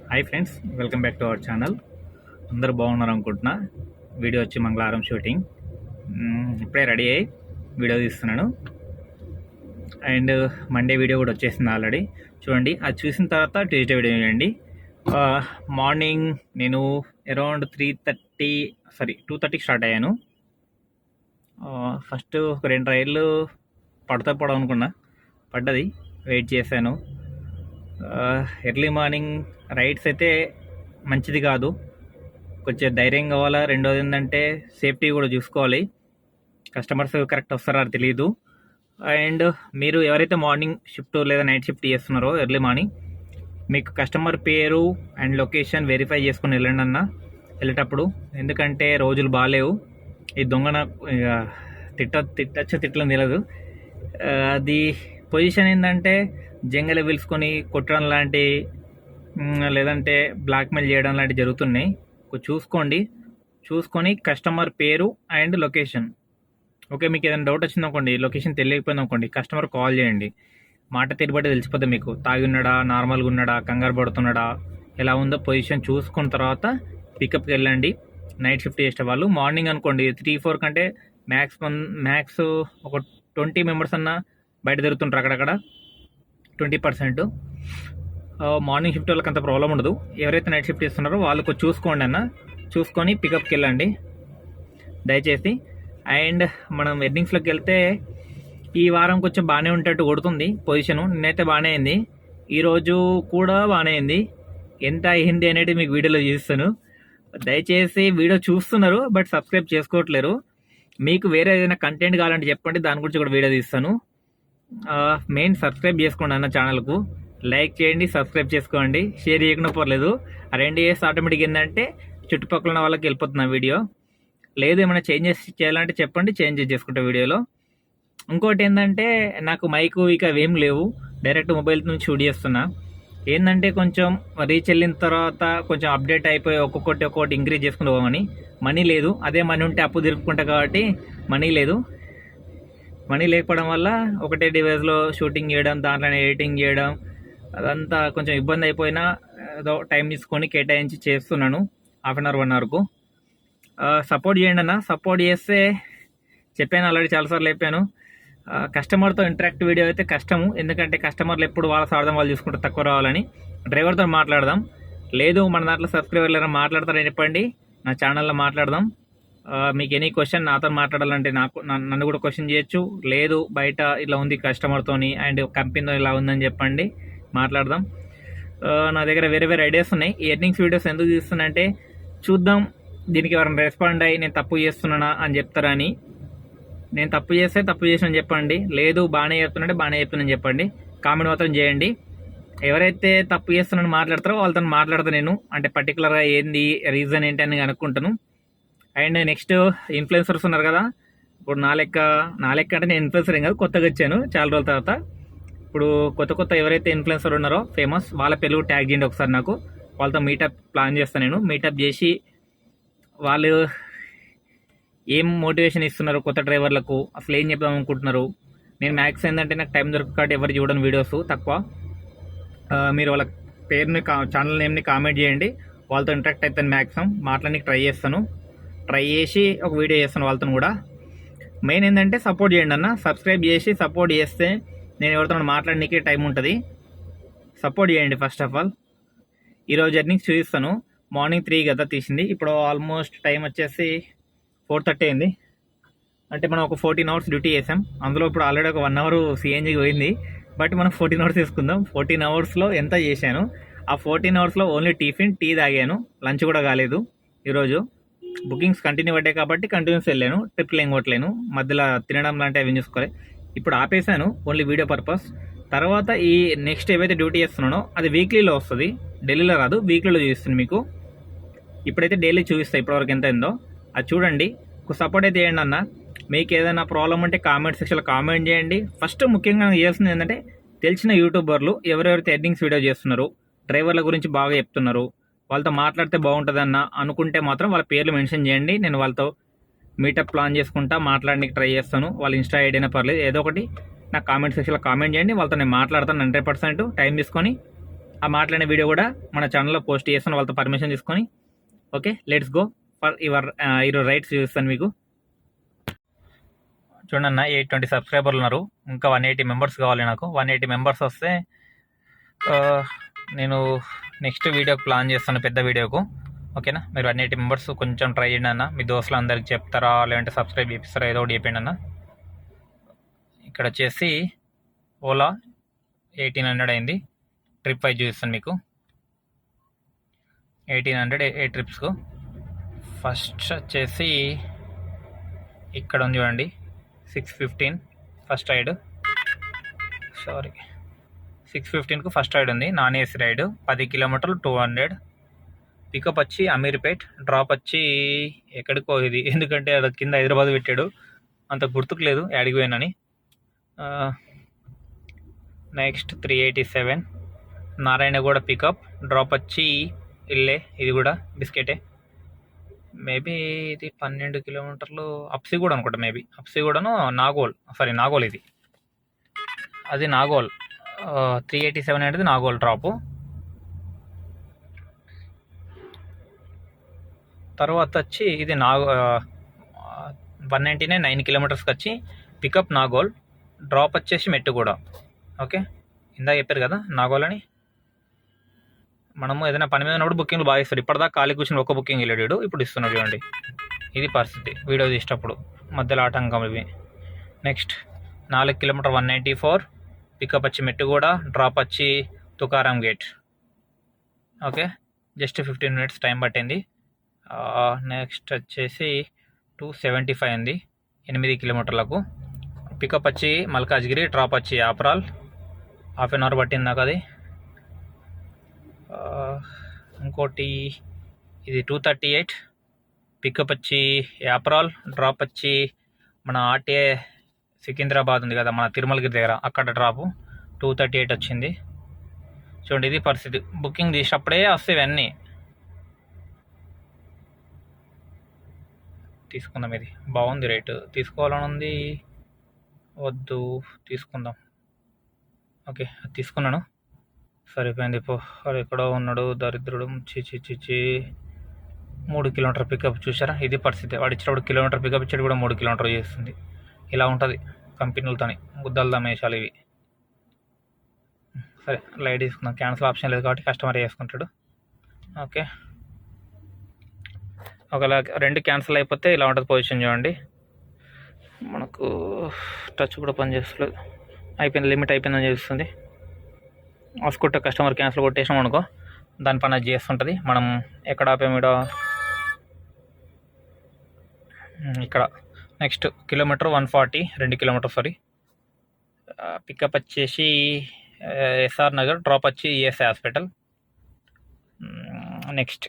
Hi friends, welcome back to our channel. అందరూ బాగున్నారు అనుకుంటున్నా. వీడియో వచ్చి మంగళవారం షూటింగ్. ఇప్పుడే రెడీ అయ్యి వీడియో తీస్తున్నాను. అండ్ మండే వీడియో కూడా వచ్చేసింది ఆల్రెడీ. చూడండి, అది చూసిన తర్వాత ట్యూస్డే వీడియో చూడండి. మార్నింగ్ నేను అరౌండ్ 2:30 స్టార్ట్ అయ్యాను. ఫస్ట్ ఒక 2 రైళ్ళు పడతాం అనుకున్నా, పడ్డది. వెయిట్ చేశాను. ఎర్లీ మార్నింగ్ రైడ్స్ అయితే మంచిది కాదు, కొంచెం ధైర్యం కావాలా. రెండోది ఏంటంటే సేఫ్టీ కూడా చూసుకోవాలి. కస్టమర్స్ కరెక్ట్ వస్తారో అది తెలియదు. అండ్ మీరు ఎవరైతే మార్నింగ్ షిఫ్ట్ లేదా నైట్ షిఫ్ట్ చేస్తున్నారో ఎర్లీ మార్నింగ్, మీకు కస్టమర్ పేరు అండ్ లొకేషన్ వెరిఫై చేసుకుని వెళ్ళండి అన్న వెళ్ళేటప్పుడు. ఎందుకంటే రోజులు బాగాలేవు. ఈ దొంగన తిట్టలని తెలియదు. అది పొజిషన్ ఏంటంటే జంగలు పిలుచుకొని కొట్టడం లాంటి, లేదంటే బ్లాక్మెయిల్ చేయడం లాంటివి జరుగుతున్నాయి. చూసుకొని కస్టమర్ పేరు అండ్ లొకేషన్. ఓకే, మీకు ఏదైనా డౌట్ వచ్చిందనుకోండి, లొకేషన్ తెలియకపోయింది అనుకోండి, కస్టమర్ కాల్ చేయండి. మాట తీరుబట్టి తెలిసిపోతుంది మీకు. తాగి ఉన్నాడా, నార్మల్గా ఉన్నాడా, కంగారు పడుతున్నాడా, ఎలా ఉందో పొజిషన్ చూసుకున్న తర్వాత పికప్కి వెళ్ళండి. నైట్ షిఫ్ట్ చేసే వాళ్ళు మార్నింగ్ అనుకోండి 3-4 కంటే మ్యాక్స్ ఒక 20 మెంబర్స్ అన్నా బయట తిరుగుతుంటారు అక్కడక్కడ. 20%. మార్నింగ్ షిఫ్ట్ వాళ్ళకి అంత ప్రాబ్లం ఉండదు. ఎవరైతే నైట్ షిఫ్ట్ చేస్తున్నారో వాళ్ళకు చూసుకోండి అన్న, చూసుకొని పికప్కి వెళ్ళండి దయచేసి. అండ్ మనం ఎర్నింగ్స్లోకి వెళ్తే ఈ వారం కొంచెం బాగానే ఉంటట్టు కొడుతుంది పొజిషను. నిన్నైతే బాగానే అయింది, ఈరోజు కూడా బాగానే అయింది. ఎంత అయింది అనేది మీకు వీడియోలో చూస్తాను. దయచేసి వీడియో చూస్తున్నారు బట్ సబ్స్క్రైబ్ చేసుకోవట్లేరు. మీకు వేరే ఏదైనా కంటెంట్ కావాలంటే చెప్పండి, దాని గురించి కూడా వీడియో తీస్తాను. మెయిన్ సబ్స్క్రైబ్ చేసుకోండి అన్న ఛానల్కు. లైక్ చేయండి, సబ్స్క్రైబ్ చేసుకోండి, షేర్ చేయకుండా పోలేదు. ఆ 2 ఇయర్స్ ఆటోమేటిక్ ఏంటంటే చుట్టుపక్కల ఉన్న వాళ్ళకి వెళ్ళిపోతున్న వీడియో. లేదు ఏమైనా చేంజెస్ చేయాలంటే చెప్పండి, చేంజ్ చేసుకుంటా వీడియోలో. ఇంకోటి ఏంటంటే నాకు మైకు ఇక ఏం లేవు, డైరెక్ట్ మొబైల్ నుంచి షూట్ చేస్తున్నా. ఏంటంటే కొంచెం రీచ్ వెళ్ళిన తర్వాత కొంచెం అప్డేట్ అయిపోయి ఒక్కొక్కటి ఇంక్రీజ్ చేసుకుని పోవని. మనీ లేదు, అదే మనీ ఉంటే అప్పు తిరుపుకుంటా కాబట్టి మనీ లేదు. మనీ లేకపోవడం వల్ల ఒకటే డివైస్లో షూటింగ్ చేయడం, దాంట్లోనే ఎడిటింగ్ చేయడం, అదంతా కొంచెం ఇబ్బంది అయిపోయినా ఏదో టైం తీసుకొని కేటాయించి చేస్తున్నాను. 1/2 అవర్ 1 అవర్కు. సపోర్ట్ చేయండి అన్న. సపోర్ట్ చేస్తే చెప్పాను ఆల్రెడీ, చాలాసార్లు చెప్పాను. కస్టమర్తో ఇంటరాక్ట్ వీడియో అయితే కష్టము, ఎందుకంటే కస్టమర్లు ఎప్పుడు వాళ్ళ సార్థం వాళ్ళు చూసుకుంటే తక్కువ రావాలని. డ్రైవర్తో మాట్లాడదాం. లేదు మన దాంట్లో సబ్స్క్రైబర్లు ఏమైనా మాట్లాడతారని చెప్పండి, నా ఛానల్లో మాట్లాడదాం. మీకు ఎనీ క్వశ్చన్ నాతో మాట్లాడాలంటే నన్ను కూడా క్వశ్చన్ చేయొచ్చు. లేదు బయట ఇలా ఉంది కస్టమర్తోని అండ్ కంపెనీతో ఇలా ఉందని చెప్పండి, మాట్లాడదాం. నా దగ్గర వేరే ఐడియాస్ ఉన్నాయి. ఈ ఎర్నింగ్స్ వీడియోస్ ఎందుకు తీస్తున్నానంటే చూద్దాం దీనికి ఎవరైనా రెస్పాండ్ అయ్యి నేను తప్పు చేస్తున్నానా అని చెప్తారని. నేను తప్పు చేస్తే తప్పు చేసినని చెప్పండి, లేదు బాగానే చెప్తున్నాంటే బాగానే చెప్తున్నాను చెప్పండి. కామెంట్ మాత్రం చేయండి. ఎవరైతే తప్పు చేస్తున్నానని మాట్లాడతారో వాళ్ళతో మాట్లాడతాను నేను, అంటే పర్టికులర్గా ఏంది రీజన్ ఏంటి అని కనుక్కుంటాను. అండ్ నెక్స్ట్ ఇన్ఫ్లుయెన్సర్స్ ఉన్నారు కదా. ఇప్పుడు నా లెక్క అంటే నేను ఇన్ఫ్లుయెన్సర్ ఏం కాదు, కొత్తగా వచ్చాను చాలా రోజుల తర్వాత. ఇప్పుడు కొత్త ఎవరైతే ఇన్ఫ్లుయెన్సర్ ఉన్నారో ఫేమస్, వాళ్ళ పేరు ట్యాగ్ చేయండి ఒకసారి నాకు. వాళ్ళతో మీటప్ ప్లాన్ చేస్తాను నేను. మీటప్ చేసి వాళ్ళు ఏం మోటివేషన్ ఇస్తున్నారు కొత్త డ్రైవర్లకు, అసలు ఏం చెప్దాం అనుకుంటున్నారు. నేను మ్యాక్స్ ఏంటంటే నాకు టైం దొరకకాబట్టి ఎవరు చూడని వీడియోస్ తక్కువ. మీరు వాళ్ళ పేరుని ఛానల్ నేమ్ని కామెంట్ చేయండి, వాళ్ళతో ఇంటరాక్ట్ అవుతాను. మ్యాక్సిమం మాట్లాడడానికి ట్రై చేసి ఒక వీడియో చేస్తాను వాళ్ళతో కూడా. మెయిన్ ఏంటంటే సపోర్ట్ చేయండి అన్న. సబ్స్క్రైబ్ చేసి సపోర్ట్ చేస్తే నేను ఎవరితో మాట్లాడడానికి టైం ఉంటుంది. సపోర్ట్ చేయండి ఫస్ట్ ఆఫ్ ఆల్. ఈరోజు ఎర్నింగ్స్ చూపిస్తాను. మార్నింగ్ 3 కదా తీసింది, ఇప్పుడు ఆల్మోస్ట్ టైం వచ్చేసి 4:30 అయింది. అంటే మనం ఒక 14 అవర్స్ డ్యూటీ చేసాం. అందులో ఇప్పుడు ఆల్రెడీ ఒక 1 అవర్ సిఎన్జీకి పోయింది. బట్ మనం 14 అవర్స్ తీసుకుందాం. 14 అవర్స్లో ఎంత చేశాను? ఆ 14 అవర్స్లో ఓన్లీ టీ తాగాను, లంచ్ కూడా కాలేదు. ఈరోజు బుకింగ్స్ కంటిన్యూ పడ్డాయి కాబట్టి కంటిన్యూస్ వెళ్ళాను, ట్రిప్లు ఏం కొట్టలేను. మధ్యలో తినడం లాంటివి అవి చూసుకోవాలి. ఇప్పుడు ఆపేసాను ఓన్లీ వీడియో పర్పస్. తర్వాత ఈ నెక్స్ట్ ఏవైతే డ్యూటీ చేస్తున్నానో అది వీక్లీలో వస్తుంది, డైలీలో రాదు, వీక్లీలో చూపిస్తుంది మీకు. ఇప్పుడైతే డైలీ చూపిస్తాయి ఇప్పటివరకు ఎంత అయిందో అది చూడండి. సపోర్ట్ అయితే చేయండి అన్న. మీకు ఏదైనా ప్రాబ్లం ఉంటే కామెంట్ సెక్షన్లో కామెంట్ చేయండి. ఫస్ట్ ముఖ్యంగా నాకు చేయాల్సింది ఏంటంటే తెలిసిన యూట్యూబర్లు ఎవరెవరైతే ఎర్నింగ్స్ వీడియో చేస్తున్నారు, డ్రైవర్ల గురించి బాగా చెప్తున్నారు, వాళ్ళతో మాట్లాడితే బాగుంటుందన్న అనుకుంటే మాత్రం వాళ్ళ పేర్లు మెన్షన్ చేయండి. నేను వాళ్ళతో మీటప్ ప్లాన్ చేసుకుంటా, మాట్లాడడానికి ట్రై చేస్తాను. వాళ్ళ ఇన్స్టా ఐడి అయినా పర్లేదు, ఏదో ఒకటి నాకు కామెంట్ సెక్షన్లో కామెంట్ చేయండి. వాళ్ళతో నేను మాట్లాడతాను 100% టైం తీసుకొని. ఆ మాట్లాడిన వీడియో కూడా మన ఛానల్లో పోస్ట్ చేస్తాను వాళ్ళతో పర్మిషన్ తీసుకొని. ఓకే, లెట్స్ గో ఫర్ ఈరోజు రైడ్స్ చూస్తాను మీకు. చూడండి అన్న, 820 సబ్స్క్రైబర్లు ఉన్నారు. ఇంకా 180 మెంబర్స్ కావాలి నాకు. 180 మెంబర్స్ వస్తే నేను నెక్స్ట్ వీడియోకి ప్లాన్ చేస్తాను, పెద్ద వీడియోకు. ఓకేనా, మీరు 180 మెంబర్స్ కొంచెం ట్రై చేయండి అన్న. మీ దోస్తులు అందరికి చెప్తారా, లేదంటే సబ్స్క్రైబ్ చేపిస్తారా, ఏదో ఒకటి చెప్పండి అన్న. ఇక్కడ వచ్చేసి ఓలా 1800 అయింది. ట్రిప్ వైజ్ చూపిస్తాను మీకు. 1800 8 ట్రిప్స్కు. ఫస్ట్ వచ్చేసి ఇక్కడ ఉంది చూడండి, 615 ఫస్ట్ రైడ్. 615కు ఫస్ట్ రైడ్ ఉంది, నాన్ ఏసీ రైడ్. 10 కిలోమీటర్లు 200. పికప్ వచ్చి అమీర్పేట్, డ్రాప్ వచ్చి ఎక్కడికో ఇది, ఎందుకంటే అది కింద హైదరాబాద్ పెట్టాడు, అంత గుర్తుకు లేదు యాడికి పోయినని. నెక్స్ట్ 387 నారాయణగూడ పికప్, డ్రాప్ వచ్చి ఇల్లే, ఇది కూడా బిస్కెటే. మేబీ ఇది 12 కిలోమీటర్లు. అప్సిగూడ అనుకుంటా, మేబీ అప్సిగూడను నాగోల్ ఇది, అది నాగోల్. 387 అనేది నాగోల్ డ్రాపు. తర్వాత వచ్చి ఇది 199 9 కిలోమీటర్స్కి వచ్చి పికప్ నాగోల్, డ్రాప్ వచ్చేసి మెట్టుగూడ. ఓకే, ఇందాక చెప్పారు కదా నాగోల్ అని. మనము ఏదైనా పని మీద ఉన్నప్పుడు బుకింగ్లు బాగా ఇస్తారు. ఇప్పటిదాకా ఖాళీ కూర్చొని ఒక బుకింగ్ వెళ్ళాడు, ఇప్పుడు ఇస్తున్నాడు చూడండి. ఇది పరిస్థితి వీడియో తీసేటప్పుడు, మధ్యలో ఆటంకం ఇవి. నెక్స్ట్ 4 కిలోమీటర్ 194, పికప్ వచ్చి మెట్టుగూడ, డ్రాప్ వచ్చి Tukaram gate. Okay, just 15 minutes time పట్టింది. నెక్స్ట్ వచ్చేసి 275 ఉంది, 8 కిలోమీటర్లకు. పికప్ వచ్చి మల్కాజ్గిరి, డ్రాప్ వచ్చి యాప్రాల్. హాఫ్ అన్ అవర్ పట్టింది నాకు అది. ఇంకోటి ఇది 238, పికప్ వచ్చి యాప్రాల్, డ్రాప్ వచ్చి మన ఆర్టీఏ సికింద్రాబాద్ ఉంది కదా, మన తిరుమలగిరి దగ్గర, అక్కడ డ్రాపు. 238 వచ్చింది. చూడండి, ఇది పరిస్థితి. బుకింగ్ చేసినప్పుడే వస్తాయి ఇవన్నీ. తీసుకుందాం, ఇది బాగుంది రేటు. తీసుకోవాలని ఉంది, వద్దు తీసుకుందాం. ఓకే, అది తీసుకున్నాను, సరిపోయింది. అది ఎక్కడో ఉన్నాడు దరిద్రుడు. చిచి 3 కిలోమీటర్ పికప్. చూసారా, ఇది పరిస్థితి. వాడు ఇచ్చినప్పుడు కిలోమీటర్ పికప్ ఇచ్చాడు కూడా 3 కిలోమీటర్ చేస్తుంది. ఇలా ఉంటుంది కంపెనీలతోని, గుద్దలు దమ్మేషాలు ఇవి. సరే, లైట్ తీసుకుందాం, క్యాన్సిల్ ఆప్షన్ లేదు కాబట్టి కస్టమర్ చేసుకుంటాడు. ఓకే, ఒకవేళ 2 క్యాన్సిల్ అయిపోతే ఇలా ఉంటుంది పొజిషన్. చూడండి, మనకు టచ్ కూడా పనిచేస్తలేదు, అయిపోయింది, లిమిట్ అయిపోయిందని చూస్తుంది. ఆస్కుంటే కస్టమర్ క్యాన్సిల్ కొట్టేసాం అనుకో, దాని పని అది చేస్తుంటుంది. మనం ఎక్కడ ఆపాము, ఇక్కడ. Next kilometre 140, 2 kilometre sorry. Pickup వచ్చేసి ఎస్ఆర్ నగర్, డ్రాప్ వచ్చి ఈఎస్ఐ హాస్పిటల్. నెక్స్ట్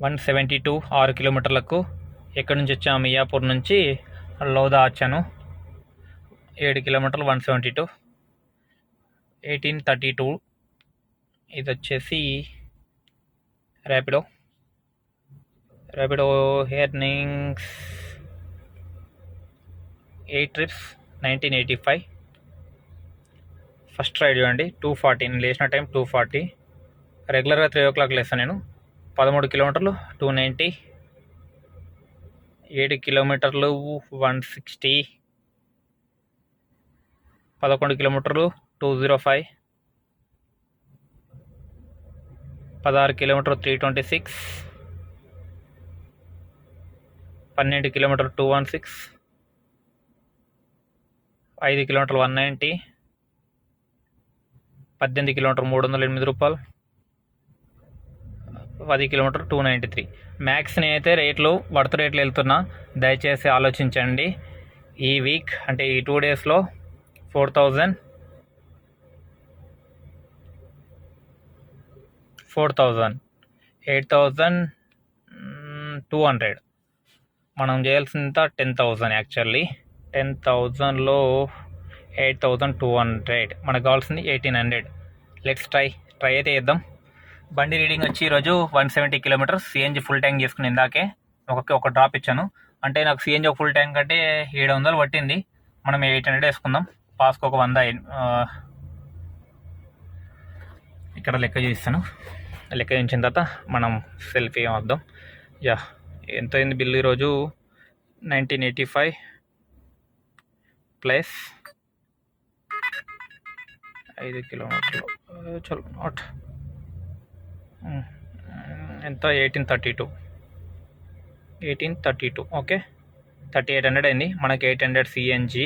172, 6 కిలోమీటర్లకు. ఎక్కడి నుంచి వచ్చాము, మియాపూర్ నుంచి లోదా వచ్చాను. 7 కిలోమీటర్లు 172. 1832 ఇది వచ్చేసి Rapido earnings 8 trips 1985. First ride చూడండి, 240. నేను లేచిన టైం 240. రెగ్యులర్గా 3 o'clock లేస్తాను నేను. 13 కిలోమీటర్లు 290. 7 కిలోమీటర్లు 160. 11 కిలోమీటర్లు 205. 16 కిలోమీటర్ 326. 12 కిలోమీటర్ 216. 5 కిలోమీటర్ 190. 18 కిలోమీటర్ 308 రూపాయలు. 10 కిలోమీటర్ 293. మ్యాక్స్ నేనైతే వర్త్ రేట్లు వెళ్తున్నా, దయచేసి ఆలోచించండి. ఈ వీక్ అంటే ఈ 2 డేస్లో 4,000 8,200. మనం చేయాల్సింత 10,000. యాక్చువల్లీ 10,000లో 8,200. మనకు కావాల్సింది 1,800. లెట్స్ ట్రై అయితే చేద్దాం. బండి రీడింగ్ వచ్చి ఈరోజు 170 కిలోమీటర్స్. సిఎన్జి ఫుల్ ట్యాంక్ చేసుకుని ఇందాకే ఒక డ్రాప్ ఇచ్చాను. అంటే నాకు సిఎన్జి ఒక ఫుల్ ట్యాంక్ అంటే 700 పట్టింది. మనం 800 వేసుకుందాం. పాస్కి ఒక 100 ఇక్కడ లెక్క చూపిస్తాను. లెక్క చూసిన తర్వాత మనం సెల్ఫీ వద్దాం. యా, ఎంత అయింది బిల్లు ఈరోజు? 1985 ప్లస్ 5 కిలోమీటర్లు. చలో నాట్ ఎంత? 1832. ఓకే, 3800 అయింది. మనకి 800 సిఎన్జి,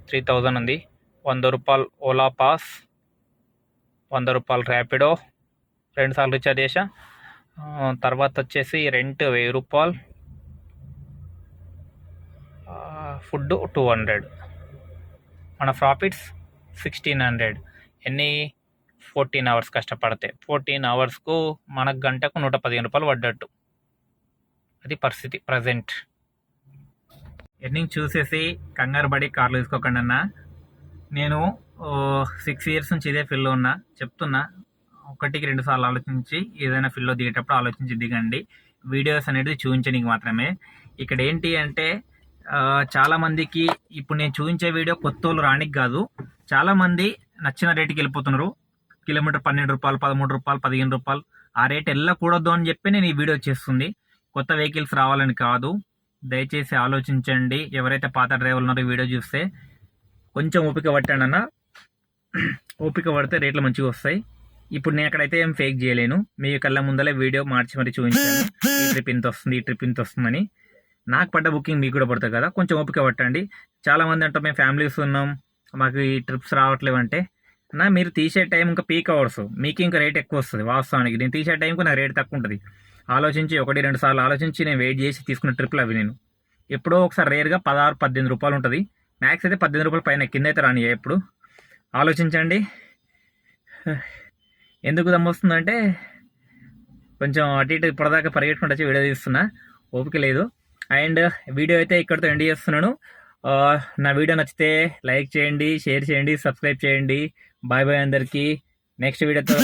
3000 ఉంది. 100 రూపాయలు ఓలా పాస్, 100 రూపాయలు ర్యాపిడో, 2 సార్లు రీఛార్జ్ చేసా. తర్వాత వచ్చేసి రెంట్ 1000 రూపాయలు, ఫుడ్ 200. మన ప్రాఫిట్స్ 1600. ఎన్ని? 14 అవర్స్ కష్టపడితే 14 అవర్స్కు మనకు గంటకు 115 రూపాయలు పడ్డట్టు. అది పరిస్థితి ప్రజెంట్. ఎర్నింగ్ చూసేసి కంగారు పడి కార్లు తీసుకోకండి అన్న. నేను 6 ఇయర్స్ నుంచి ఇదే ఫీల్డ్లో ఉన్నా. చెప్తున్నా, 1-2 సార్లు ఆలోచించి ఏదైనా ఫీల్డ్లో దిగేటప్పుడు ఆలోచించి దిగండి. వీడియోస్ అనేది చూపించడానికి మాత్రమే. ఇక్కడ ఏంటి అంటే చాలామందికి ఇప్పుడు నేను చూపించే వీడియో కొత్త వాళ్ళు రానికి కాదు. చాలామంది నచ్చిన రేటుకి వెళ్ళిపోతున్నారు. కిలోమీటర్ 12 రూపాయలు, 13 రూపాయలు, 15 రూపాయలు ఆ రేట్ వెళ్ళకూడదు అని చెప్పి నేను ఈ వీడియో చేస్తుంది. కొత్త వెహికల్స్ రావాలని కాదు. దయచేసి ఆలోచించండి. ఎవరైతే పాత డ్రైవర్లు ఉన్నారో వీడియో చూస్తే కొంచెం ఓపిక పట్టండి అన్న. ఓపిక పడితే రేట్లు మంచిగా వస్తాయి. ఇప్పుడు నేను అక్కడైతే ఏం ఫేక్ చేయలేను. మీ కళ్ళ ముందలే వీడియో మార్చి మరి చూపించాను. ఈ ట్రిప్ ఇంత వస్తుంది, ఈ ట్రిప్ ఇంత వస్తుందని. నాకు పడ్డ బుకింగ్ మీకు కూడా పడుతుంది కదా, కొంచెం ఓపిక పట్టండి. చాలామంది అంటారు మేము ఫ్యామిలీస్ ఉన్నాం, మాకు ఈ ట్రిప్స్ రావట్లేవు అంటే, నా మీరు తీసే టైం ఇంకా పీక్ అవర్స్, మీకు ఇంకా రేట్ ఎక్కువ వస్తుంది. వాస్తవానికి నేను తీసే టైంకి నాకు రేట్ తక్కువ ఉంటుంది. ఆలోచించి 1-2 సార్లు ఆలోచించి నేను వెయిట్ చేసి తీసుకున్న ట్రిప్లు అవి. నేను ఎప్పుడో ఒకసారి రేర్గా 16-18 రూపాయలు ఉంటుంది. మ్యాక్స్ అయితే 18 రూపాయలు పైన, కింద అయితే రాని. ఎప్పుడు ఆలోచించండి. ఎందుకు దమ్మొస్తుందంటే కొంచెం అటు ఇటు ఇప్పటిదాకా పరిగెట్టుకుంటూ వచ్చి వీడియో తీస్తున్నా, ఓపిక లేదు. అండ్ వీడియో అయితే ఇక్కడితో ఎండ్ చేస్తున్నాను. నా వీడియో నచ్చితే లైక్ చేయండి, షేర్ చేయండి, సబ్స్క్రైబ్ చేయండి. బాయ్ బాయ్ అందరికీ. నెక్స్ట్ వీడియోతో